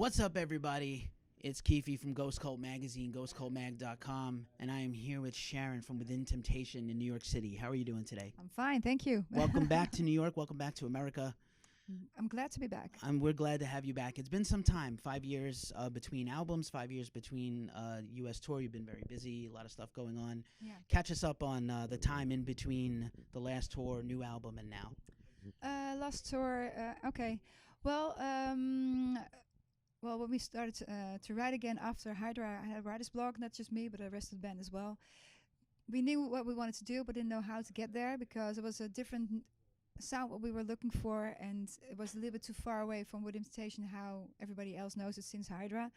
What's up, everybody? It's Keefe from Ghost Cult Magazine, ghostcultmag.com, and I am here with Sharon from Within Temptation in New York City. How are you doing today? I'm fine, thank you. Welcome back to New York. Welcome back to America. I'm glad to be back. We're glad to have you back. It's been some time, 5 years between albums, 5 years between U.S. tour. You've been very busy, a lot of stuff going on. Yeah. Catch us up on the time in between the last tour, new album, and now. Last tour, okay. Well, when we started to write again after Hydra, I had a writer's block, not just me, but the rest of the band as well. We knew what we wanted to do, but didn't know how to get there because it was a different sound what we were looking for, and it was a little bit too far away from Within Temptation, how everybody else knows it since Hydra.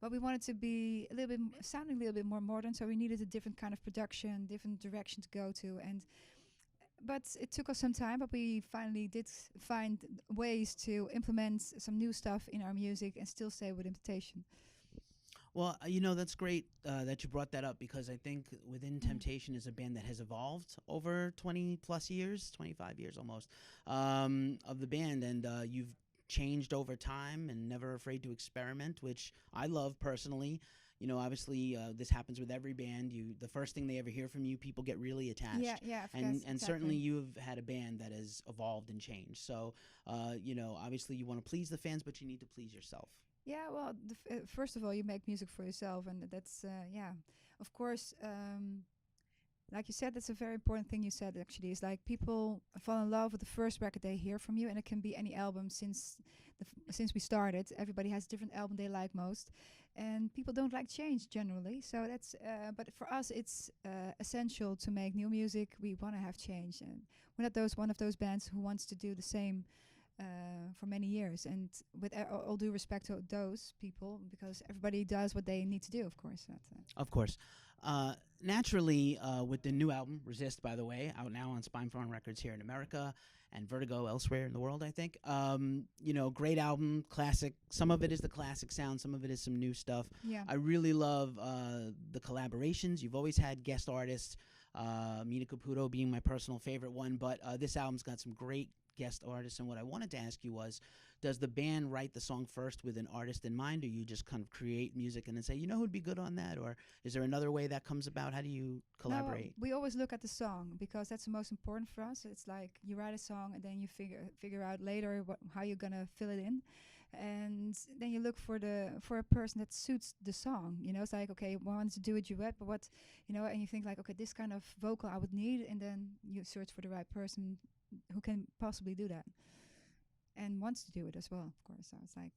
But we wanted to be a little bit sounding a little bit more modern, so we needed a different kind of production, different direction to go to, but it took us some time, but we finally did find ways to implement some new stuff in our music and still stay with Temptation. Well, that's great that you brought that up because I think Within Temptation is a band that has evolved over 20 plus years, 25 years almost, of the band. And you've changed over time and never afraid to experiment, which I love personally. Obviously, this happens with every band. The first thing they ever hear from you, people get really attached. Yeah, and exactly. certainly you've had a band that has evolved and changed. So, obviously you want to please the fans, but you need to please yourself. Yeah, well, first of all, you make music for yourself, and that's of course. Like you said, that's a very important thing you said, actually. It's like people fall in love with the first record they hear from you, and it can be any album since we started. Everybody has a different album they like most, and people don't like change generally. So that's, but for us, it's essential to make new music. We want to have change, and we're not one of those bands who wants to do the same for many years. And with all due respect to those people, because everybody does what they need to do, of course. Of course. Naturally, with the new album, Resist, by the way, out now on Spinefarm Records here in America and Vertigo elsewhere in the world, I think. Great album, classic. Some of it is the classic sound. Some of it is some new stuff. Yeah. I really love the collaborations. You've always had guest artists, Mina Caputo being my personal favorite one, but this album's got some great guest artists. And what I wanted to ask you was, does the band write the song first with an artist in mind, or you just kind of create music and then say, who'd be good on that? Or is there another way that comes about? How do you collaborate? No, we always look at the song because that's the most important for us. It's like you write a song and then you figure out later how you're gonna fill it in, and then you look for a person that suits the song. It's like, okay, we want to do a duet, but what, and you think like, okay, this kind of vocal I would need, and then you search for the right person who can possibly do that and wants to do it as well, of course. So it's like,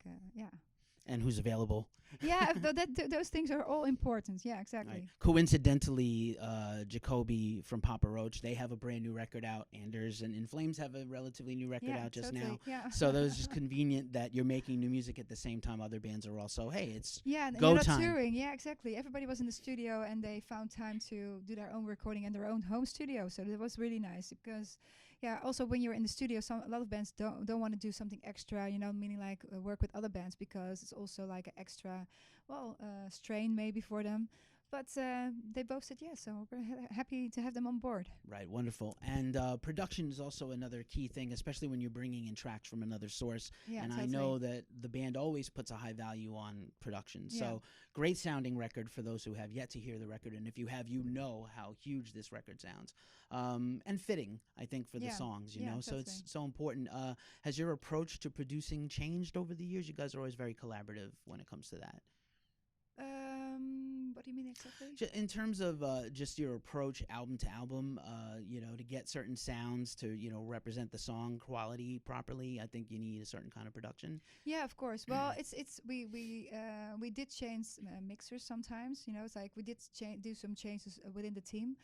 And who's available. Yeah, those things are all important. Yeah, exactly. Right. Coincidentally, Jacoby from Papa Roach, they have a brand new record out. Anders and In Flames have a relatively new record out just totally, now. Yeah. So that was just convenient that you're making new music at the same time other bands are also, hey, it's and go you're not time. touring. Yeah, exactly. Everybody was in the studio and they found time to do their own recording in their own home studio. So it was really nice because, also when you're in the studio, a lot of bands don't want to do something extra, meaning like work with other bands because it's also like an extra, strain maybe for them. But they both said yes, so we're happy to have them on board. Right, wonderful. And production is also another key thing, especially when you're bringing in tracks from another source. Yeah, and totally. I know that the band always puts a high value on production. Yeah. So great sounding record for those who have yet to hear the record. And if you have, you know how huge this record sounds. And fitting, I think, for the songs, you know. So totally. it's so important. Has your approach to producing changed over the years? You guys are always very collaborative when it comes to that. What do you mean exactly? In terms of just your approach album to album, to get certain sounds to, represent the song quality properly, I think you need a certain kind of production. Yeah, of course. Well, we did change mixers sometimes. It's like we did do some changes within the team,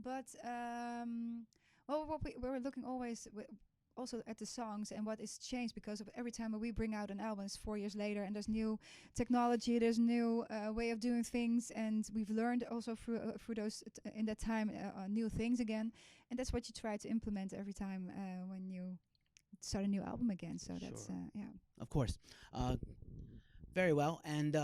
but we were looking always also at the songs and what is changed because of every time we bring out an album, it's 4 years later and there's new technology, there's new way of doing things, and we've learned also through those in that time new things again, and that's what you try to implement every time when you start a new album again. So that's of course. Very well. And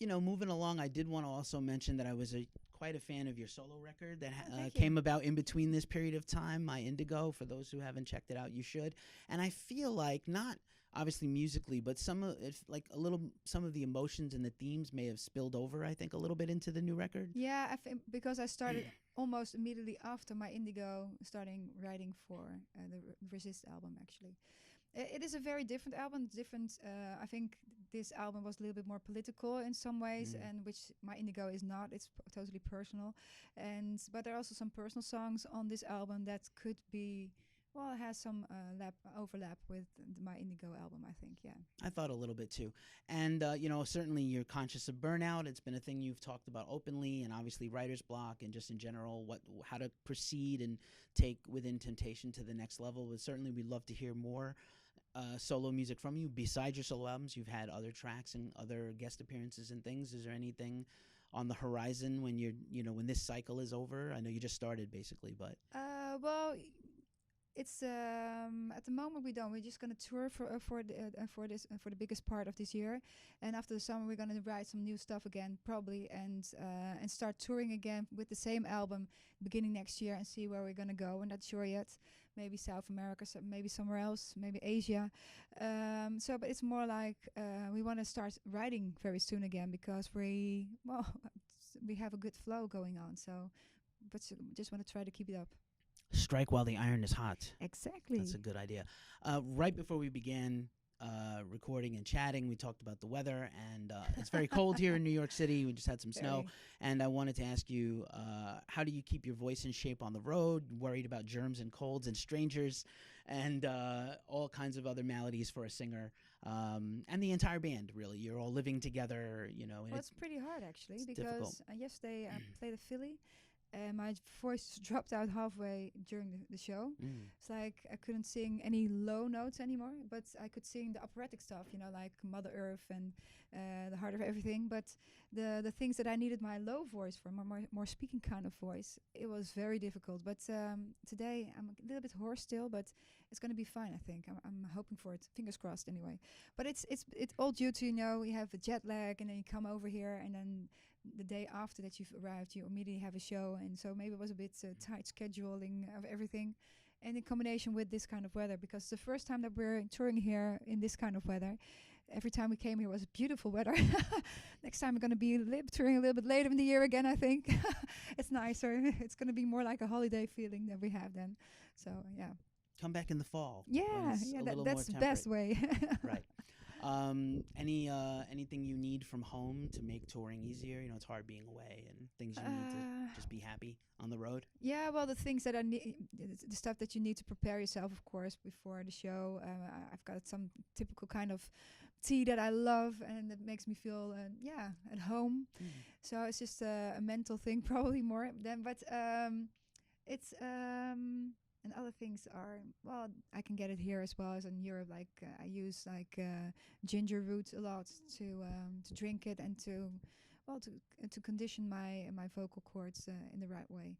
moving along, I did want to also mention that I was quite a fan of your solo record that came about in between this period of time, My Indigo. For those who haven't checked it out, you should. And I feel like not obviously musically, but some of if like a little some of the emotions and the themes may have spilled over, I think, a little bit into the new record. Yeah, I think because I started almost immediately after My Indigo, starting writing for the Resist album. Actually, it is a very different album. Different. I think this album was a little bit more political in some ways, and which My Indigo is not. It's totally personal, and but there are also some personal songs on this album that could be. Well, it has some overlap with My Indigo album, I think. Yeah. I thought a little bit too. And, certainly you're conscious of burnout. It's been a thing you've talked about openly, and obviously writer's block and just in general, how to proceed and take Within Temptation to the next level. But certainly we'd love to hear more solo music from you. Besides your solo albums, you've had other tracks and other guest appearances and things. Is there anything on the horizon when when this cycle is over? I know you just started basically, but. Well, it's at the moment we don't. We're just gonna tour for the biggest part of this year, and after the summer we're gonna write some new stuff again probably, and start touring again with the same album beginning next year and see where we're gonna go. We're not sure yet. Maybe South America, maybe somewhere else, maybe Asia. But it's more like we want to start writing very soon again because we have a good flow going on. So, but just want to try to keep it up. Strike while the iron is hot. Exactly. That's a good idea. Right before we began recording and chatting, we talked about the weather, and it's very cold here in New York City. We just had some snow, and I wanted to ask you, how do you keep your voice in shape on the road? Worried about germs and colds and strangers, and all kinds of other maladies for a singer, and the entire band. Really, you're all living together. Well, it's pretty hard actually because difficult. Yesterday I played a Philly. And my voice dropped out halfway during the show. It's like I couldn't sing any low notes anymore, but I could sing the operatic stuff, like Mother Earth and The Heart of Everything. But the things that I needed my low voice for, more speaking kind of voice, it was very difficult. But today I'm a little bit hoarse still, but it's going to be fine, I think. I'm hoping for it. Fingers crossed anyway. But it's all due to, we have a jet lag and then you come over here and then the day after that you've arrived, you immediately have a show, and so maybe it was a bit tight scheduling of everything, and in combination with this kind of weather, because the first time that we're touring here in this kind of weather, every time we came here was beautiful weather. Next time we're going to be touring a little bit later in the year again, I think. It's nicer. It's going to be more like a holiday feeling that we have then. So yeah. Come back in the fall. Yeah, that's the best way. Right. Anything you need from home to make touring easier? It's hard being away, and things you need to just be happy on the road. Yeah, well, the things that I need, the stuff that you need to prepare yourself, of course, before the show. I've got some typical kind of tea that I love, and that makes me feel at home. So it's just a mental thing, probably more than. But it's. And other things are, well, I can get it here as well as in Europe. Like I use ginger root a lot to drink it and to condition my vocal cords in the right way.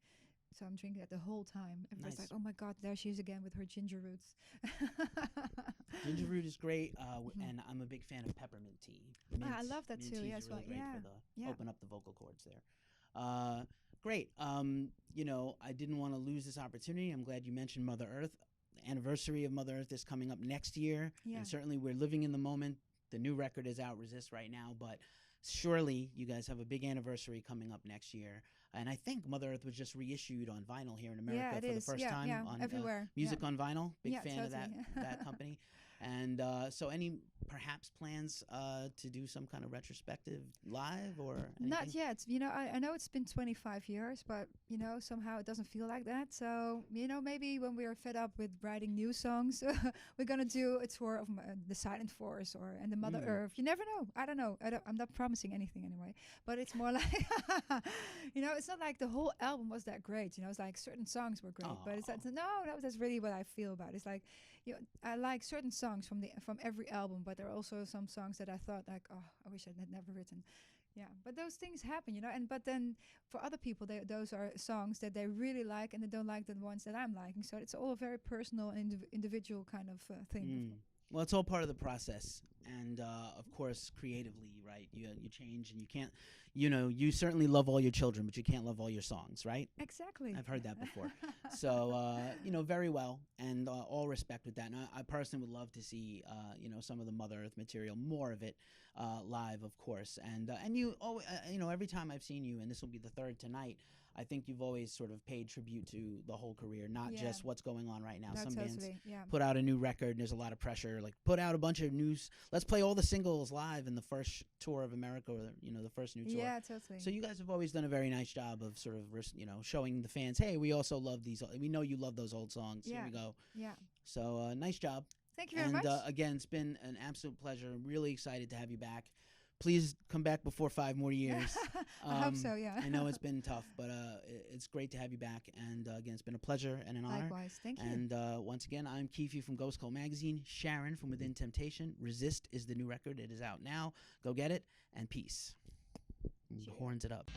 So I'm drinking it the whole time. Everybody's like, "Oh my God, there she is again with her ginger roots." Ginger root is great, and I'm a big fan of peppermint tea. I love that too. Yeah, as well. Really great for open up the vocal cords there. Great. I didn't want to lose this opportunity. I'm glad you mentioned Mother Earth. The anniversary of Mother Earth is coming up next year. Yeah. And certainly we're living in the moment. The new record is out, Resist, right now. But surely you guys have a big anniversary coming up next year. And I think Mother Earth was just reissued on vinyl here in America for the first time. On everywhere. Music on vinyl. Big fan of that company. And so any perhaps plans to do some kind of retrospective live or anything? Not yet. I know it's been 25 years, but, somehow it doesn't feel like that. So, maybe when we are fed up with writing new songs, we're going to do a tour of the Silent Force and the Mother Earth. You never know. I don't know. I'm not promising anything anyway. But it's more like, it's not like the whole album was that great. It's like certain songs were great. Aww. But it's like, no, that's really what I feel about it. It's like, I like certain songs from every album, but there are also some songs that I thought like, oh, I wish I had never written. Yeah, but those things happen, but then for other people, those are songs that they really like, and they don't like the ones that I'm liking. So it's all a very personal and individual kind of thing. Well, it's all part of the process. and of course creatively, right? You change, and you can't, you certainly love all your children, but you can't love all your songs, right? Exactly. I've heard that before. So, very well, and all respect with that. And I personally would love to see, some of the Mother Earth material, more of it, live, of course. And you, every time I've seen you, and this will be the third tonight, I think you've always sort of paid tribute to the whole career, not Yeah. just what's going on right now. No, Some bands totally. Yeah. put out a new record, and there's a lot of pressure. Like, put out a bunch of news. Let's play all the singles live in the first tour of America, or the first new tour. Yeah, totally. So you guys have always done a very nice job of sort of, showing the fans, hey, we also love these. We know you love those old songs. Yeah. Here we go. Yeah. So nice job. Thank you very And much. again, it's been an absolute pleasure. I'm really excited to have you back. Please come back before 5 more years. I hope so. Yeah. I know it's been tough, but it's great to have you back. And again, it's been a pleasure and an honor. Likewise. Thank you. And once again, I'm Keefe from Ghost Cult Magazine. Sharon from Within Temptation. Resist is the new record. It is out now. Go get it. And peace. And horns it up.